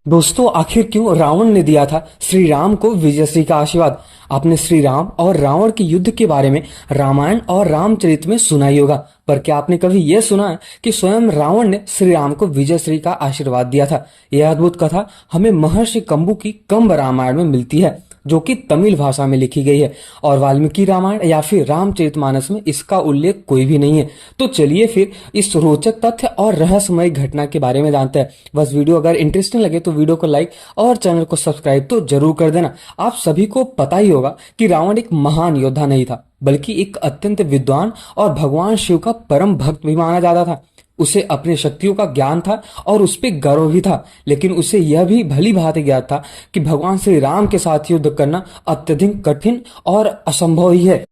दोस्तों, आखिर क्यों रावण ने दिया था श्री राम को विजयश्री का आशीर्वाद। आपने श्री राम और रावण के युद्ध के बारे में रामायण और रामचरित में सुना ही होगा, पर क्या आपने कभी यह सुना है कि स्वयं रावण ने श्री राम को विजयश्री का आशीर्वाद दिया था। यह अद्भुत कथा हमें महर्षि कंबु की कंब रामायण में मिलती है, जो कि तमिल भाषा में लिखी गई है, और वाल्मीकि रामायण या फिर रामचरितमानस में इसका उल्लेख कोई भी नहीं है। तो चलिए फिर इस रोचक तथ्य और रहस्यमय घटना के बारे में जानते हैं। बस वीडियो अगर इंटरेस्टिंग लगे तो वीडियो को लाइक और चैनल को सब्सक्राइब तो जरूर कर देना। आप सभी को पता ही होगा कि रावण एक महान योद्धा नहीं था, बल्कि एक अत्यंत विद्वान और भगवान शिव का परम भक्त भी माना जाता था। उसे अपनी शक्तियों का ज्ञान था और उस पर गर्व भी था, लेकिन उसे यह भी भली भांति ज्ञात था कि भगवान श्री राम के साथ युद्ध करना अत्यधिक कठिन और असंभव ही है।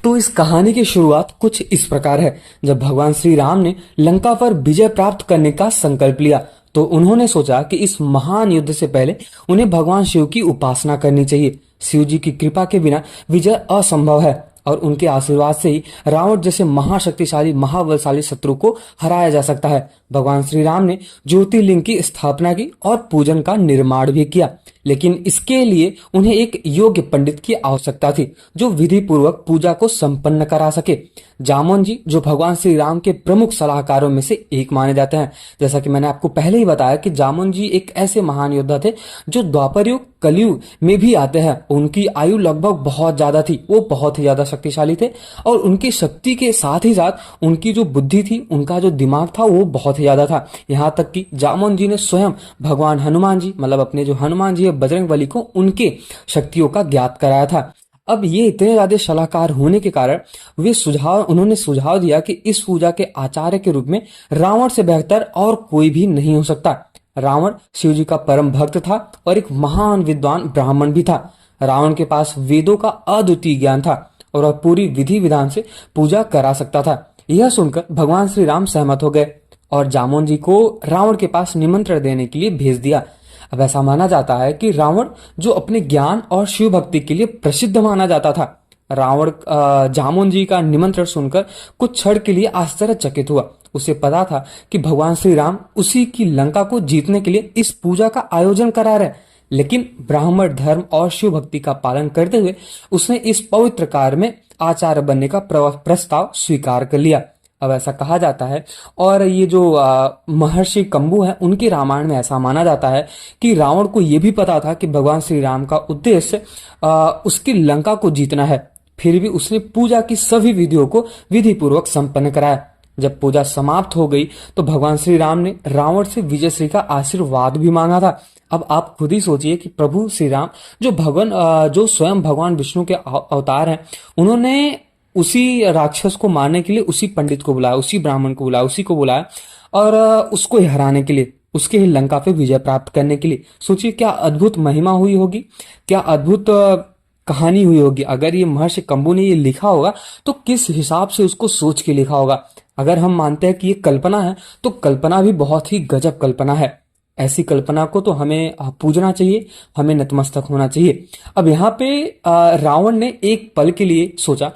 तो इस कहानी की शुरुआत कुछ इस प्रकार है। जब भगवान श्री राम ने लंका पर विजय प्राप्त करने का संकल्प लिया, तो उन्होंने सोचा कि इस महान युद्ध से पहले उन्हें भगवान शिव की उपासना करनी चाहिए। शिव जी की कृपा के बिना विजय असंभव है, और उनके आशीर्वाद से ही रावण जैसे महाशक्तिशाली महाबलशाली शत्रु को हराया जा सकता है। भगवान श्री राम ने ज्योतिर्लिंग की स्थापना की और पूजन का निर्माण भी किया, लेकिन इसके लिए उन्हें एक योग्य पंडित की आवश्यकता थी, जो विधि पूर्वक पूजा को संपन्न करा सके। जामोन जी, जो भगवान श्री राम के प्रमुख सलाहकारों में से एक माने जाते हैं। जैसा कि मैंने आपको पहले ही बताया कि जामोन जी एक ऐसे महान योद्धा थे जो द्वापर युग कलयुग में भी आते हैं। उनकी आयु लगभग बहुत ज्यादा थी, वो बहुत ही ज्यादा शक्तिशाली थे, और उनकी शक्ति के साथ ही साथ उनकी जो बुद्धि थी, उनका जो दिमाग था, वो बहुत ही ज्यादा था। यहाँ तक कि जामोन जी ने स्वयं भगवान हनुमान जी, मतलब अपने जो हनुमान जी है बजरंग बली को, उनके शक्तियों का ज्ञात कराया था। अब ये इतने ज्यादा सलाहकार होने के कारण उन्होंने सुझाव दिया कि इस पूजा के आचार्य के रूप में रावण से बेहतर और कोई भी नहीं हो सकता। रावण शिव जी का परम भक्त था और एक महान विद्वान ब्राह्मण भी था। रावण के पास वेदों का अद्वितीय ज्ञान था और वह पूरी विधि विधान से पूजा करा सकता था। यह सुनकर भगवान श्री राम सहमत हो गए और जामोन जी को रावण के पास निमंत्रण देने के लिए भेज दिया। अब ऐसा माना जाता है कि रावण, जो अपने ज्ञान और शिव भक्ति के लिए प्रसिद्ध माना जाता था, रावण जामोन जी का निमंत्रण सुनकर कुछ क्षण के लिए आश्चर्यचकित हुआ। उसे पता था कि भगवान श्री राम उसी की लंका को जीतने के लिए इस पूजा का आयोजन करा रहे, लेकिन ब्राह्मण धर्म और शिव भक्ति का पालन करते हुए उसने इस पवित्र कार्य में आचार्य बनने का प्रस्ताव स्वीकार कर लिया। अब ऐसा कहा जाता है, और ये जो महर्षि कंबु है, उनके रामायण में ऐसा माना जाता है कि रावण को यह भी पता था कि भगवान श्री राम का उद्देश्य उसकी लंका को जीतना है, फिर भी उसने पूजा की सभी विधियों को विधि पूर्वक संपन्न कराया। जब पूजा समाप्त हो गई तो भगवान श्री राम ने रावण से विजयश्री का आशीर्वाद भी मांगा था। अब आप खुद ही सोचिए कि प्रभु श्री राम, जो स्वयं भगवान विष्णु के अवतार हैं, उन्होंने उसी राक्षस को मारने के लिए उसी पंडित को बुलाया, उसी ब्राह्मण को बुलाया, उसी को बुलाया, और उसको हराने के लिए, उसके ही लंका पे विजय प्राप्त करने के लिए। सोचिए क्या अद्भुत महिमा हुई होगी, क्या अद्भुत कहानी हुई होगी। अगर ये महर्षि कंबु ने ये लिखा होगा तो किस हिसाब से उसको सोच के लिखा होगा। अगर हम मानते हैं कि ये कल्पना है, तो कल्पना भी बहुत ही गजब कल्पना है। ऐसी कल्पना को तो हमें पूजना चाहिए, हमें नतमस्तक होना चाहिए। अब यहाँ पे रावण ने एक पल के लिए सोचा,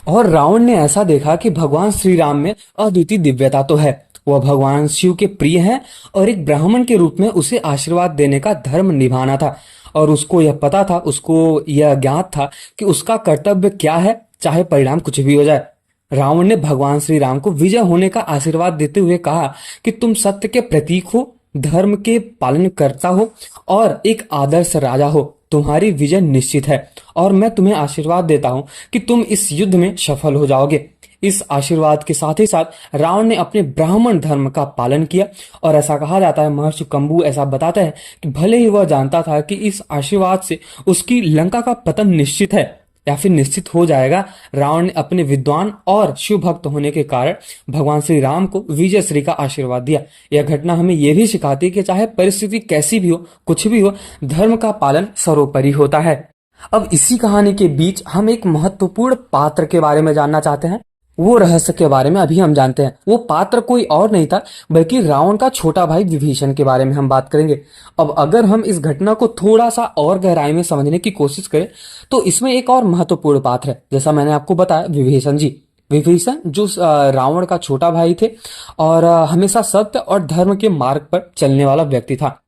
और रावण ने ऐसा देखा कि भगवान श्री राम में अद्वितीय दिव्यता तो है, वह भगवान शिव के प्रिय हैं, और एक ब्राह्मण के रूप में उसे आशीर्वाद देने का धर्म निभाना था, और उसको यह पता था, उसको यह ज्ञात था कि उसका कर्तव्य क्या है, चाहे परिणाम कुछ भी हो जाए। रावण ने भगवान श्री राम को विजय होने का आशीर्वाद देते हुए कहा कि तुम सत्य के प्रतीक हो, धर्म के पालन करता हो और एक आदर्श राजा हो। तुम्हारी विजय निश्चित है, और मैं तुम्हें आशीर्वाद देता हूं कि तुम इस युद्ध में सफल हो जाओगे। इस आशीर्वाद के साथ ही साथ रावण ने अपने ब्राह्मण धर्म का पालन किया, और ऐसा कहा जाता है, महर्षि कंबु ऐसा बताता है कि भले ही वह जानता था कि इस आशीर्वाद से उसकी लंका का पतन निश्चित है या फिर निश्चित हो जाएगा, रावण ने अपने विद्वान और शिव भक्त होने के कारण भगवान श्री राम को विजयश्री का आशीर्वाद दिया। यह घटना हमें यह भी सिखाती है कि चाहे परिस्थिति कैसी भी हो, कुछ भी हो, धर्म का पालन सर्वोपरि होता है। अब इसी कहानी के बीच हम एक महत्वपूर्ण पात्र के बारे में जानना चाहते हैं। वो रहस्य के बारे में अभी हम जानते हैं। वो पात्र कोई और नहीं था, बल्कि रावण का छोटा भाई विभीषण के बारे में हम बात करेंगे। अब अगर हम इस घटना को थोड़ा सा और गहराई में समझने की कोशिश करें, तो इसमें एक और महत्वपूर्ण पात्र है। जैसा मैंने आपको बताया, विभीषण जी। विभीषण जो रावण का छोटा भाई थे और हमेशा सत्य और धर्म के मार्ग पर चलने वाला व्यक्ति था।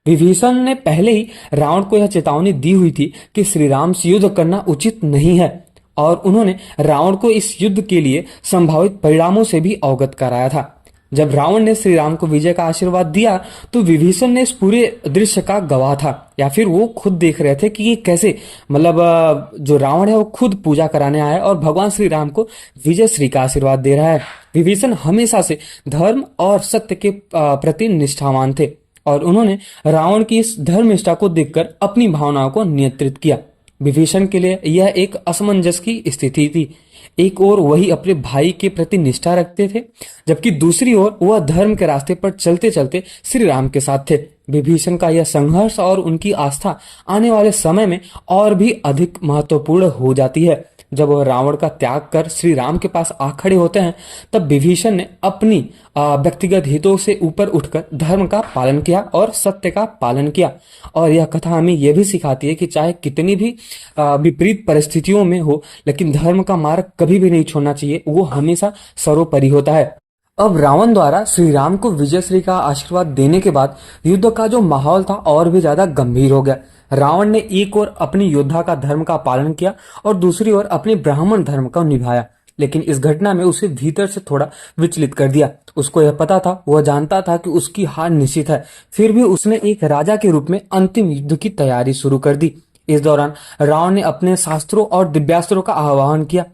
विभीषण ने पहले ही रावण को यह चेतावनी दी हुई थी कि श्री राम से युद्ध करना उचित नहीं है, और उन्होंने रावण को इस युद्ध के लिए संभावित परिणामों से भी अवगत कराया था। जब रावण ने श्री राम को विजय का आशीर्वाद दिया तो विभीषण ने इस पूरे दृश्य का गवाह था, या फिर वो खुद देख रहे थे कि ये कैसे, मतलब जो रावण है वो खुद पूजा कराने आया है और भगवान श्री राम को विजय श्री का आशीर्वाद दे रहा है। विभीषण हमेशा से धर्म और सत्य के प्रति निष्ठावान थे, और उन्होंने रावण की इस धर्मनिष्ठा को देखकर अपनी भावनाओं को नियंत्रित किया। विभीषण के लिए यह एक असमंजस की स्थिति थी। एक ओर वही अपने भाई के प्रति निष्ठा रखते थे, जबकि दूसरी ओर वह धर्म के रास्ते पर चलते चलते श्री राम के साथ थे। विभीषण का यह संघर्ष और उनकी आस्था आने वाले समय में और भी अधिक महत्वपूर्ण हो जाती है। जब वह रावण का त्याग कर श्री राम के पास आ खड़े होते हैं, तब विभीषण ने अपनी व्यक्तिगत हितों से ऊपर उठकर धर्म का पालन किया और सत्य का पालन किया। और यह कथा हमें यह भी सिखाती है कि चाहे कितनी भी विपरीत परिस्थितियों में हो, लेकिन धर्म का मार्ग कभी भी नहीं छोड़ना चाहिए, वो हमेशा सर्वोपरि होता है। अब रावण द्वारा श्री राम को विजय श्री का आशीर्वाद देने के बाद युद्ध का जो माहौल था और भी ज्यादा गंभीर हो गया। रावण ने एक ओर अपनी योद्धा का धर्म का पालन किया और दूसरी ओर अपने ब्राह्मण धर्म का निभाया, लेकिन इस घटना में उसे भीतर से थोड़ा विचलित कर दिया। उसको यह पता था, वह जानता था कि उसकी हार निश्चित है, फिर भी उसने एक राजा के रूप में अंतिम युद्ध की तैयारी शुरू कर दी। इस दौरान रावण ने अपने शास्त्रों और दिव्यास्त्रों का आह्वान किया,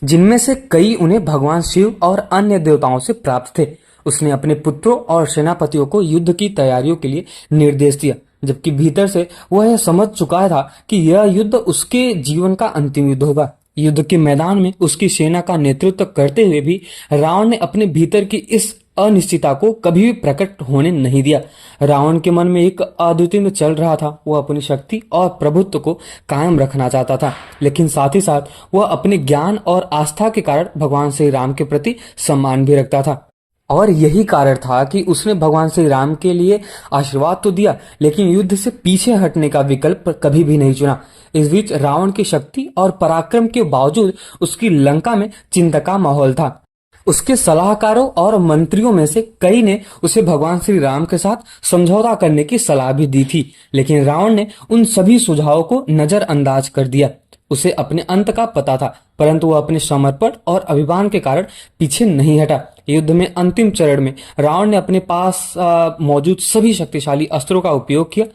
जिनमें से कई उन्हें भगवान शिव और अन्य देवताओं से प्राप्त थे। उसने अपने पुत्रों और सेनापतियों को युद्ध की तैयारियों के लिए निर्देश दिया, जबकि भीतर से वह यह समझ चुका था कि यह युद्ध उसके जीवन का अंतिम युद्ध होगा। युद्ध के मैदान में उसकी सेना का नेतृत्व करते हुए भी रावण ने अपने भीतर की इस अनिश्चितता को कभी भी प्रकट होने नहीं दिया। रावण के मन में एक अद्वितीय चल रहा था। वह अपनी शक्ति और प्रभुत्व को कायम रखना चाहता था, लेकिन साथ ही साथ वह अपने ज्ञान और आस्था के कारण भगवान श्री राम के प्रति सम्मान भी रखता था। और यही कारण था कि उसने भगवान श्री राम के लिए आशीर्वाद तो दिया, लेकिन युद्ध से पीछे हटने का विकल्प कभी भी नहीं चुना। इस बीच रावण की शक्ति और पराक्रम के बावजूद उसकी लंका में चिंता का माहौल था। उसके सलाहकारों और मंत्रियों में से कई ने उसे भगवान श्री राम के साथ समझौता करने की सलाह भी दी थी, लेकिन रावण ने उन सभी सुझावों को नजरअंदाज कर दिया। उसे अपने अंत का पता था, परंतु वह अपने समर्पण और अभिमान के कारण पीछे नहीं हटा। युद्ध में अंतिम चरण में रावण ने अपने पास मौजूद सभी शक्तिशाली अस्त्रों का उपयोग किया।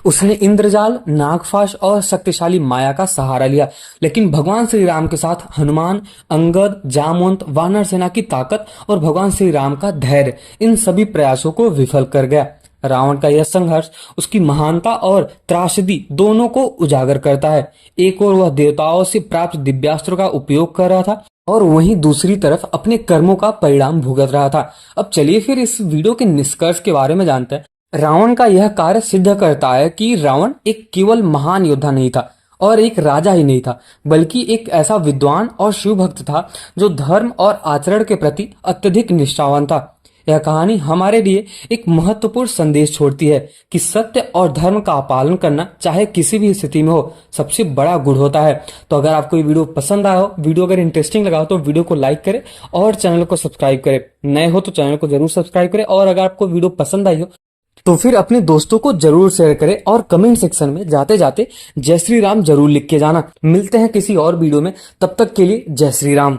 उसने इंद्रजाल, नागफाश और शक्तिशाली माया का सहारा लिया, लेकिन भगवान श्री राम के साथ हनुमान, अंगद, जामवंत, वानर सेना की ताकत और भगवान श्री राम का धैर्य इन सभी प्रयासों को विफल कर गया। रावण का यह संघर्ष उसकी महानता और त्रासदी दोनों को उजागर करता है। एक ओर वह देवताओं से प्राप्त दिव्यास्त्रों का उपयोग कर रहा था, और वहीं दूसरी तरफ अपने कर्मों का परिणाम भुगत रहा था। अब चलिए फिर इस वीडियो के निष्कर्ष के बारे में जानते हैं। रावण का यह कार्य सिद्ध करता है कि रावण एक केवल महान योद्धा नहीं था और एक राजा ही नहीं था, बल्कि एक ऐसा विद्वान और शिव भक्त था जो धर्म और आचरण के प्रति अत्यधिक निष्ठावान था। यह कहानी हमारे लिए एक महत्वपूर्ण संदेश छोड़ती है कि सत्य और धर्म का पालन करना चाहे किसी भी स्थिति में हो, सबसे बड़ा गुण होता है। तो अगर आपको ये वीडियो पसंद आया हो, वीडियो अगर इंटरेस्टिंग लगा हो, तो वीडियो को लाइक करें और चैनल को सब्सक्राइब करें। नए हो तो चैनल को जरूर सब्सक्राइब करें, और अगर आपको वीडियो पसंद आई हो तो फिर अपने दोस्तों को जरूर शेयर करें, और कमेंट सेक्शन में जाते जाते जय श्री राम जरूर लिख के जाना। मिलते हैं किसी और वीडियो में, तब तक के लिए जय श्री राम।